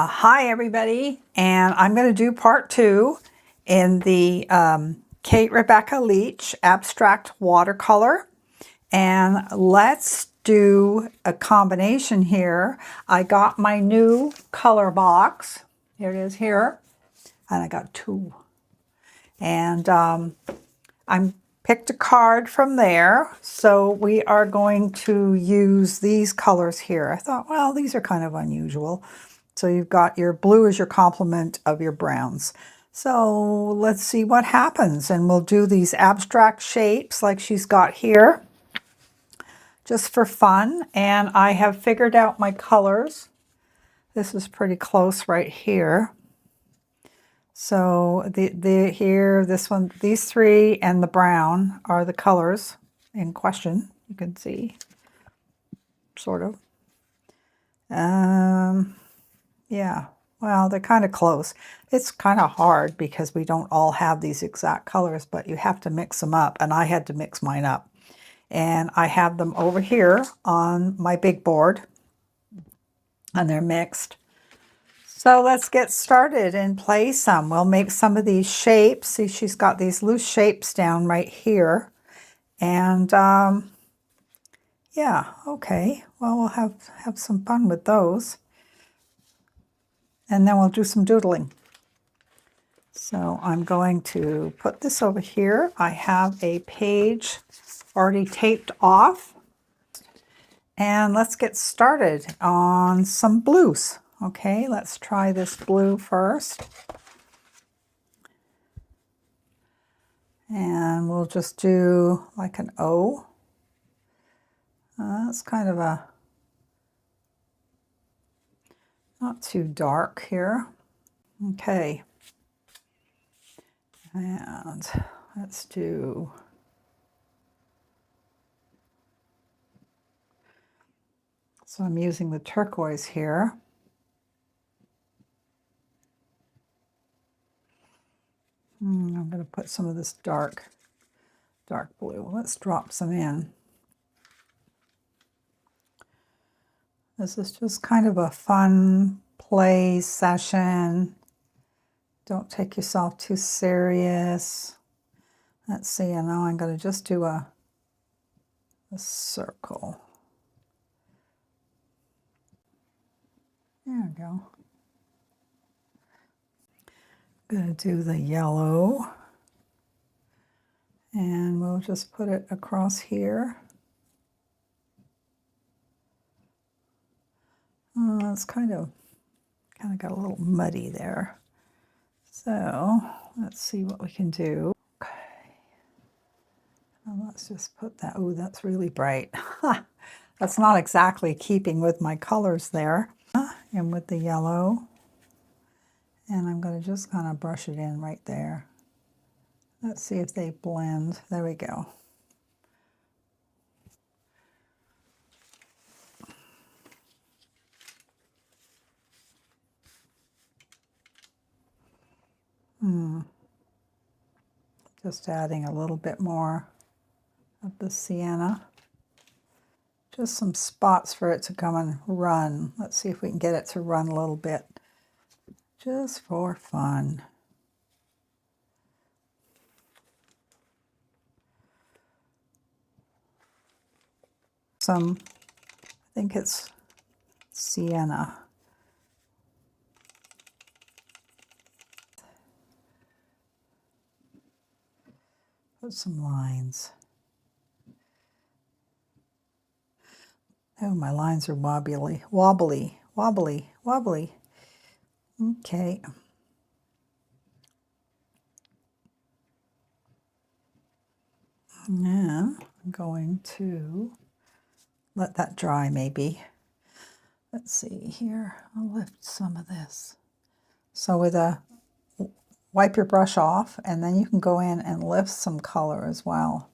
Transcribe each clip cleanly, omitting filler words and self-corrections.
Hi everybody, and I'm going to do part 2 in the Kate Rebecca Leach abstract watercolor, and let's do a combination here. I got my new color box. Here it is here, and I got 2, and I'm picked a card from there, so we are going to use these colors here. I thought, well, these are kind of unusual. So you've got your blue as your complement of your browns. So let's see what happens, and we'll do these abstract shapes like she's got here, just for fun. And I have figured out my colors. This is pretty close right here. So here, this one, these 3 and the brown are the colors in question. You can see, sort of. Yeah, well, they're kind of close. It's kind of hard because we don't all have these exact colors, but you have to mix them up, and I had to mix mine up. And I have them over here on my big board, and they're mixed. So let's get started and play some. We'll make some of these shapes. See, she's got these loose shapes down right here. And yeah, okay. Well, we'll have some fun with those. And then we'll do some doodling. So I'm going to put this over here. I have a page already taped off. And let's get started on some blues. Okay, let's try this blue first. And we'll just do like an O. That's kind of a, not too dark here. Okay. And let's do, so I'm using the turquoise here. I'm going to put some of this dark blue. Let's drop some in. This is just kind of a fun play session. Don't take yourself too serious. Let's see, and now I'm going to just do a circle. There we go. I'm going to do the yellow. And we'll just put it across here. It's kind of got a little muddy there. So let's see what we can do. Okay. Well, let's just put that. Oh, that's really bright. That's not exactly keeping with my colors there. And with the yellow. And I'm going to just kind of brush it in right there. Let's see if they blend. There we go. Just adding a little bit more of the sienna. Just some spots for it to come and run. Let's see if we can get it to run a little bit. Just for fun. I think it's sienna. Put some lines. Oh, my lines are wobbly. Okay. Now I'm going to let that dry maybe. Let's see here. I'll lift some of this. So with a, wipe your brush off, and then you can go in and lift some color as well.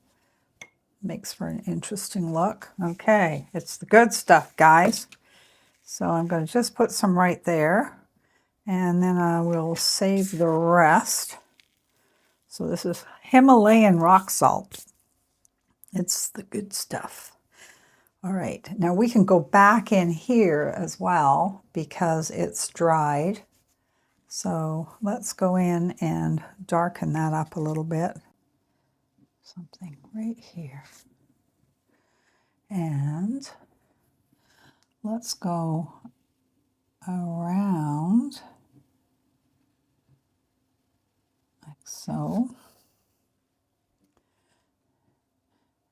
Makes for an interesting look. Okay, it's the good stuff, guys. So I'm going to just put some right there, and then I will save the rest. So this is Himalayan rock salt. It's the good stuff. All right, now we can go back in here as well because it's dried. So let's go in and darken that up a little bit. Something right here. And let's go around like so.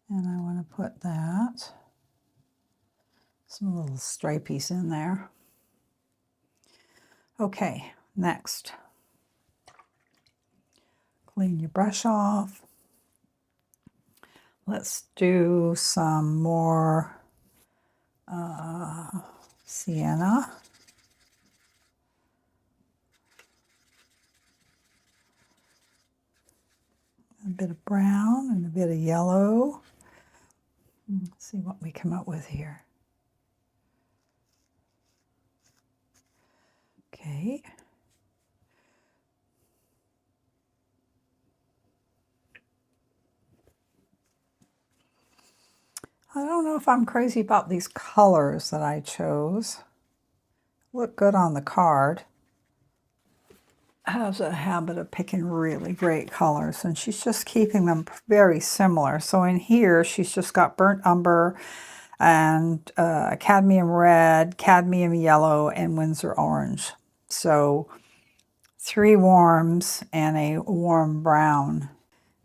And I want to put that, some little stripies in there. Okay, next. Clean your brush off. Let's do some more sienna. A bit of brown and a bit of yellow. Let's see what we come up with here. Okay. I don't know if I'm crazy about these colors that I chose. Look good on the card. Has a habit of picking really great colors, and she's just keeping them very similar. So in here, she's just got burnt umber and cadmium red, cadmium yellow, and Windsor orange. So 3 warms and a warm brown.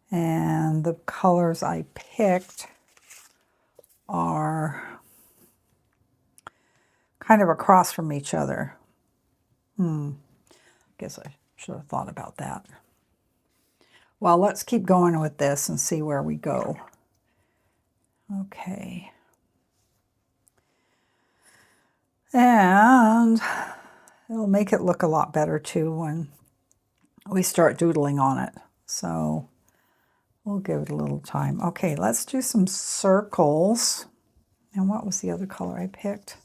And the colors I picked are kind of across from each other. Guess I should have thought about that. Well, let's keep going with this and see where we go. Okay. And it'll make it look a lot better too when we start doodling on it. So we'll give it a little time. Okay, let's do some circles. And what was the other color I picked?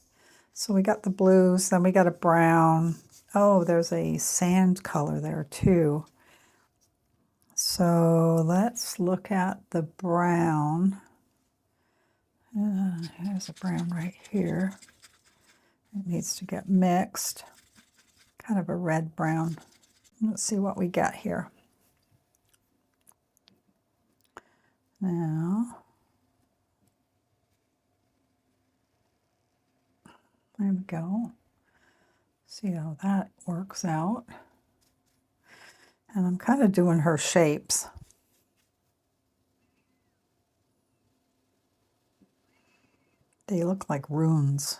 So we got the blues, then we got a brown. Oh, there's a sand color there too. So let's look at the brown. There's a brown right here. It needs to get mixed. Kind of a red brown. Let's see what we get here. Now, there we go. See how that works out. And I'm kind of doing her shapes. They look like runes.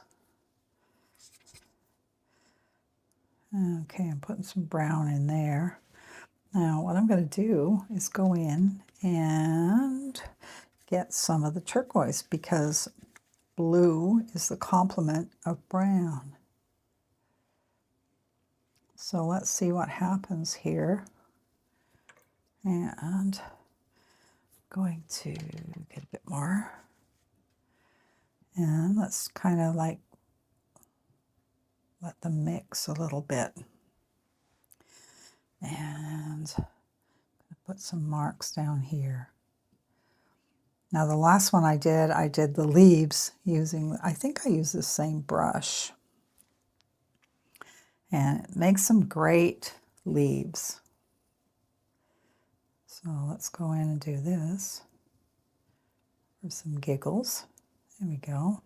Okay, I'm putting some brown in there. Now what I'm going to do is go in and get some of the turquoise because blue is the complement of brown. So let's see what happens here. And I'm going to get a bit more. And let's kind of like let them mix a little bit. And put some marks down here. Now the last one I did the leaves using, I think I used the same brush. And it makes some great leaves. So let's go in and do this for some giggles. There we go.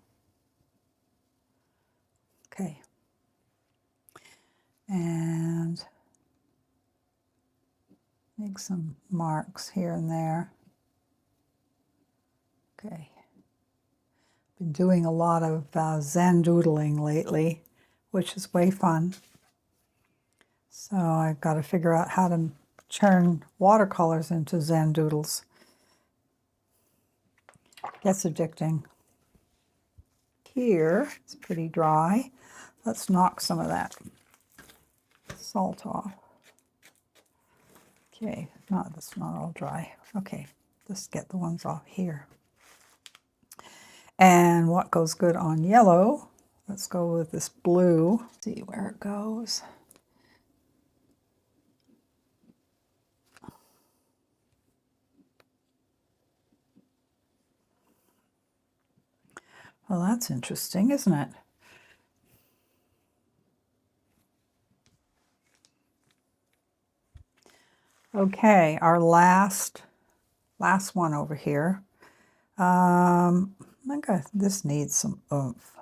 Okay. And make some marks here and there. Okay. Been doing a lot of Zen doodling lately, which is way fun. So I've got to figure out how to turn watercolors into Zen doodles. Gets addicting. Here, it's pretty dry. Let's knock some of that salt off. Okay, that's not all dry. Okay, just get the ones off here. And what goes good on yellow? Let's go with this blue. See where it goes. Well, that's interesting, isn't it? Okay, our last one over here. I think this needs some oomph.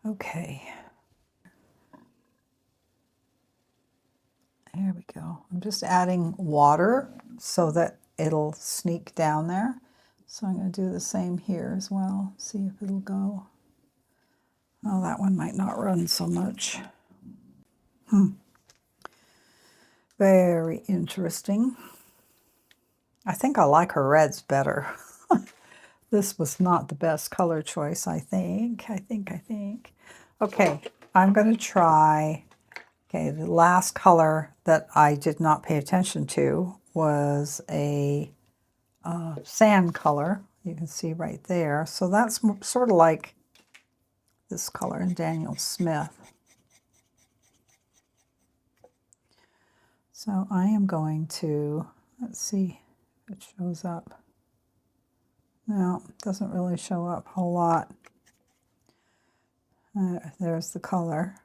Okay. There we go. I'm just adding water so that it'll sneak down there. So I'm going to do the same here as well. See if it'll go. Oh, that one might not run so much. Very interesting. I think I like her reds better. This was not the best color choice, I think. Okay, I'm going to try. Okay, the last color that I did not pay attention to was a sand color. You can see right there. So that's sort of like this color in Daniel Smith. So I am going to, let's see if it shows up. No, it doesn't really show up a whole lot. There's the color.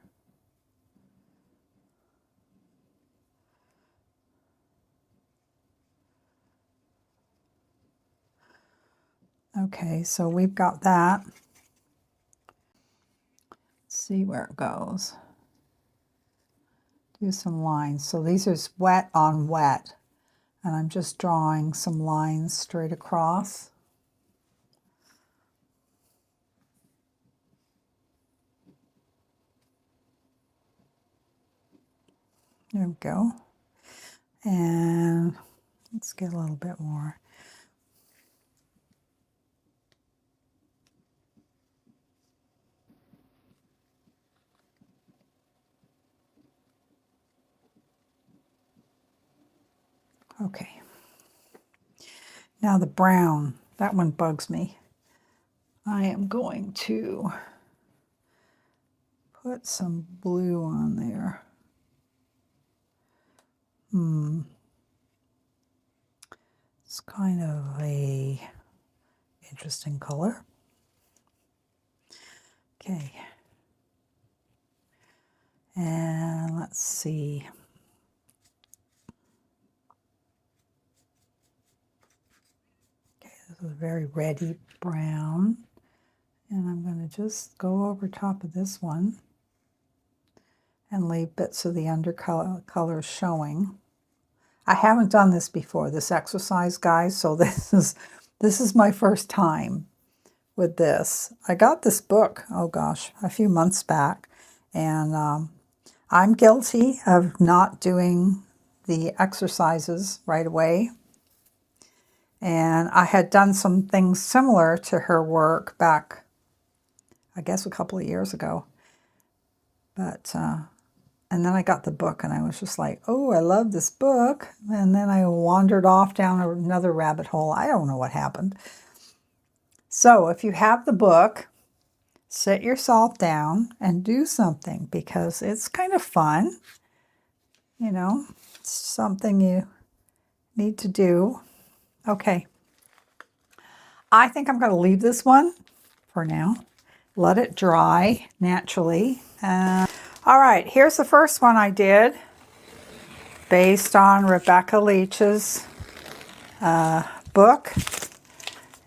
Okay, so we've got that. Let's see where it goes. Do some lines. So these are wet on wet, and I'm just drawing some lines straight across. There we go. And let's get a little bit more. Okay. Now the brown, that one bugs me. I am going to put some blue on there. It's kind of a interesting color. Okay. And let's see. Okay, this is a very reddy brown. And I'm going to just go over top of this one and leave bits of the undercolor showing. I haven't done this before, this exercise, guys, so this is my first time with this. I got this book, oh gosh, a few months back, and I'm guilty of not doing the exercises right away. And I had done some things similar to her work back, I guess, a couple of years ago. But and then I got the book and I was just like, oh, I love this book. And then I wandered off down another rabbit hole. I don't know what happened. So if you have the book, sit yourself down and do something, because it's kind of fun. You know, it's something you need to do. Okay. I think I'm going to leave this one for now. Let it dry naturally. All right, here's the first one I did based on Rebecca Leach's book.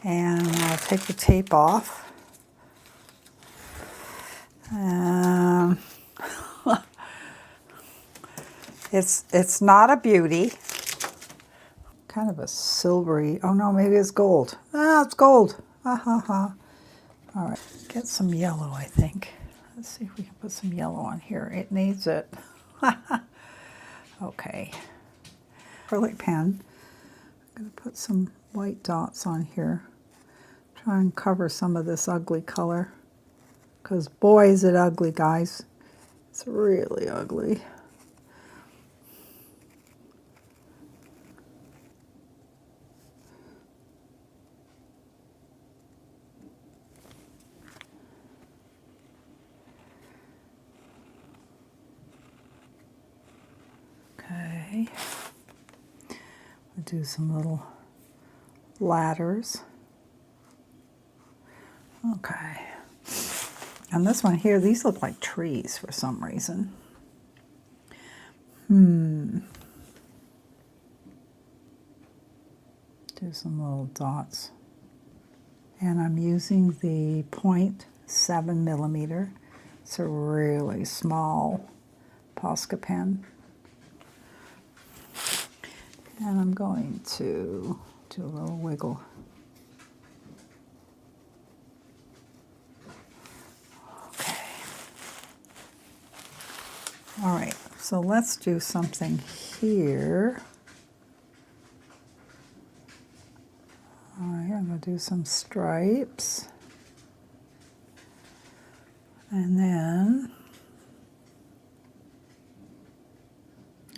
And I'll take the tape off. It's not a beauty. Kind of a silvery, oh no, maybe it's gold. Ah, it's gold. Ha ha ha. All right, get some yellow, I think. Let's see if we can put some yellow on here. It needs it. Okay. Acrylic pen. I'm going to put some white dots on here. Try and cover some of this ugly color. Because boy, is it ugly, guys. It's really ugly. Okay. We'll do some little ladders. Okay. And this one here, these look like trees for some reason. Do some little dots. And I'm using the 0.7 millimeter. It's a really small Posca pen. And I'm going to do a little wiggle. Okay. All right, so let's do something here. All right, I'm going to do some stripes. And then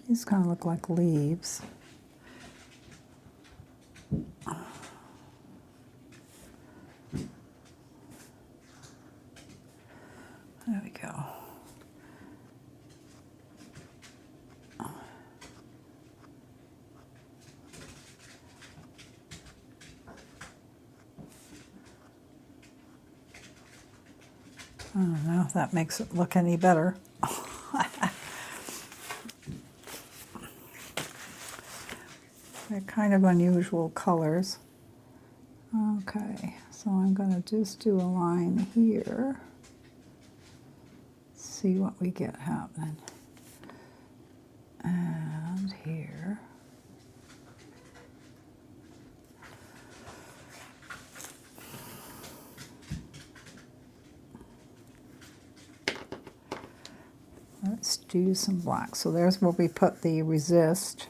these kind of look like leaves. There we go. I don't know if that makes it look any better. They're kind of unusual colors. Okay, so I'm going to just do a line here. See what we get happening. And here. Let's do some black. So there's where we put the resist.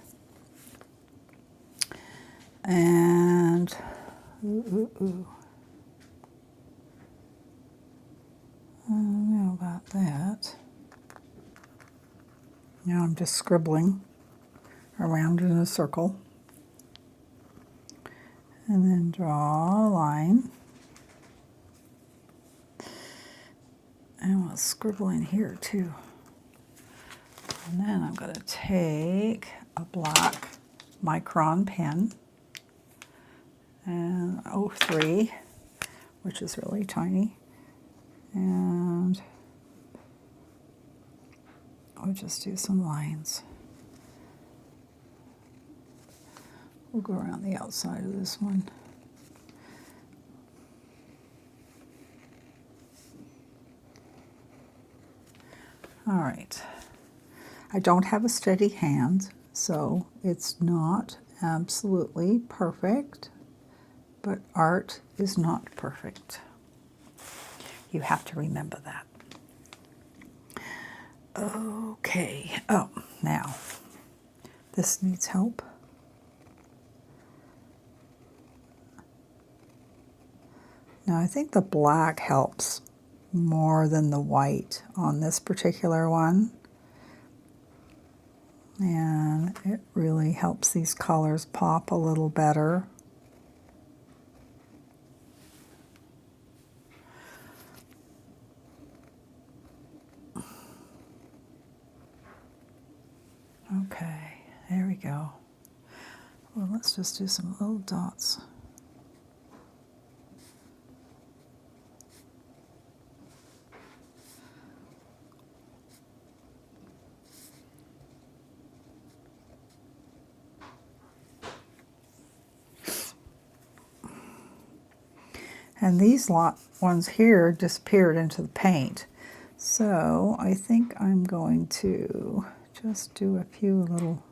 And I don't know about that. Now I'm just scribbling around in a circle. And then draw a line. And we'll scribble in here too. And then I'm going to take a black micron pen and 03, which is really tiny. And I'll just do some lines. We'll go around the outside of this one. All right. I don't have a steady hand, so it's not absolutely perfect, but art is not perfect. You have to remember that. Okay. Oh, now, this needs help. Now, I think the black helps more than the white on this particular one. And it really helps these colors pop a little better. Okay, there we go. Well, let's just do some little dots. And these ones here disappeared into the paint. So I think I'm going to just do a few little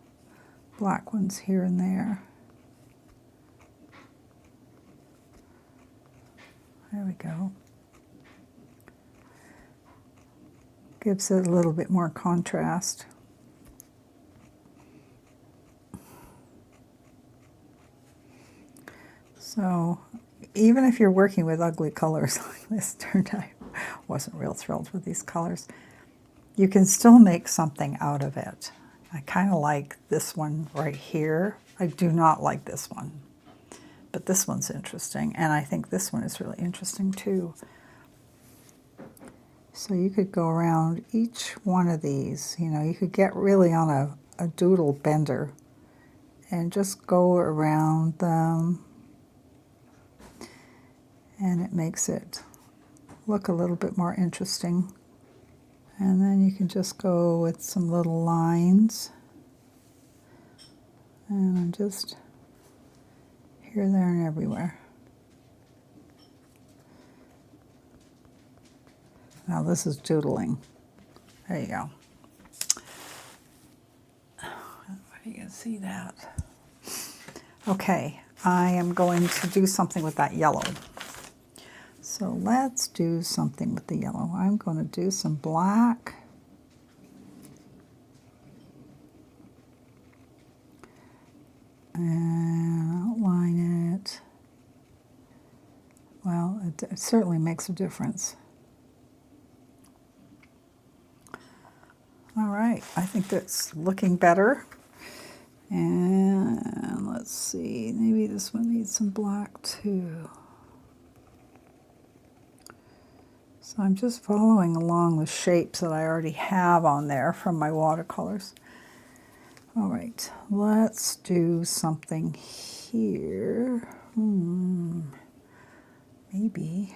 black ones here and there. There we go. Gives it a little bit more contrast. So even if you're working with ugly colors like this turned out, I wasn't real thrilled with these colors, you can still make something out of it. I kind of like this one right here. I do not like this one, but this one's interesting, and I think this one is really interesting too. So you could go around each one of these, you know, you could get really on a doodle bender and just go around them. And it makes it look a little bit more interesting. And then you can just go with some little lines. And I'm just here, there, and everywhere. Now this is doodling. There you go. You can see that. Okay, I am going to do something with that yellow. So let's do something with the yellow. I'm going to do some black. And outline it. Well, it certainly makes a difference. All right, I think that's looking better. And let's see, maybe this one needs some black too. So I'm just following along the shapes that I already have on there from my watercolors. All right, let's do something here. Maybe.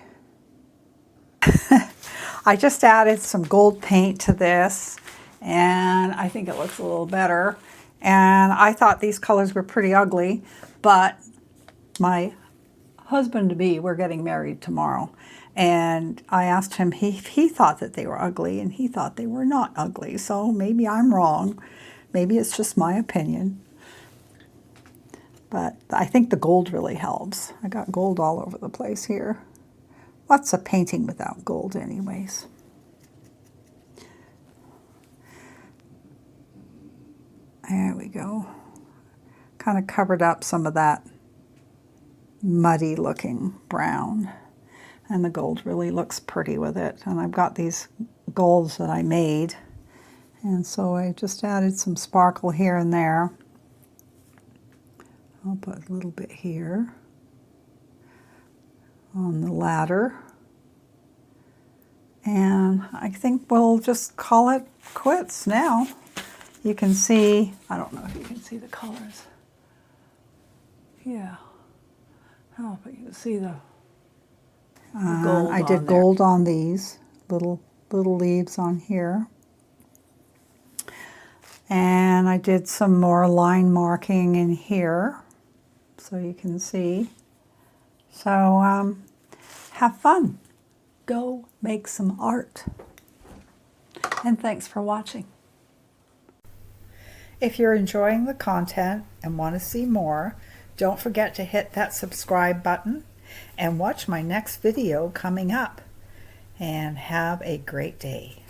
I just added some gold paint to this, and I think it looks a little better. And I thought these colors were pretty ugly, but my husband-to-be, we're getting married tomorrow, and I asked him if he thought that they were ugly, and he thought they were not ugly. So maybe I'm wrong. Maybe it's just my opinion. But I think the gold really helps. I got gold all over the place here. What's a painting without gold anyways? There we go. Kind of covered up some of that muddy looking brown. And the gold really looks pretty with it. And I've got these golds that I made. And so I just added some sparkle here and there. I'll put a little bit here on the ladder. And I think we'll just call it quits now. You can see, I don't know if you can see the colors. Yeah. Oh, but you can see the gold. I did gold on these little leaves on here. And I did some more line marking in here, so you can see. So have fun. Go make some art. And thanks for watching. If you're enjoying the content and want to see more, don't forget to hit that subscribe button and watch my next video coming up. And have a great day.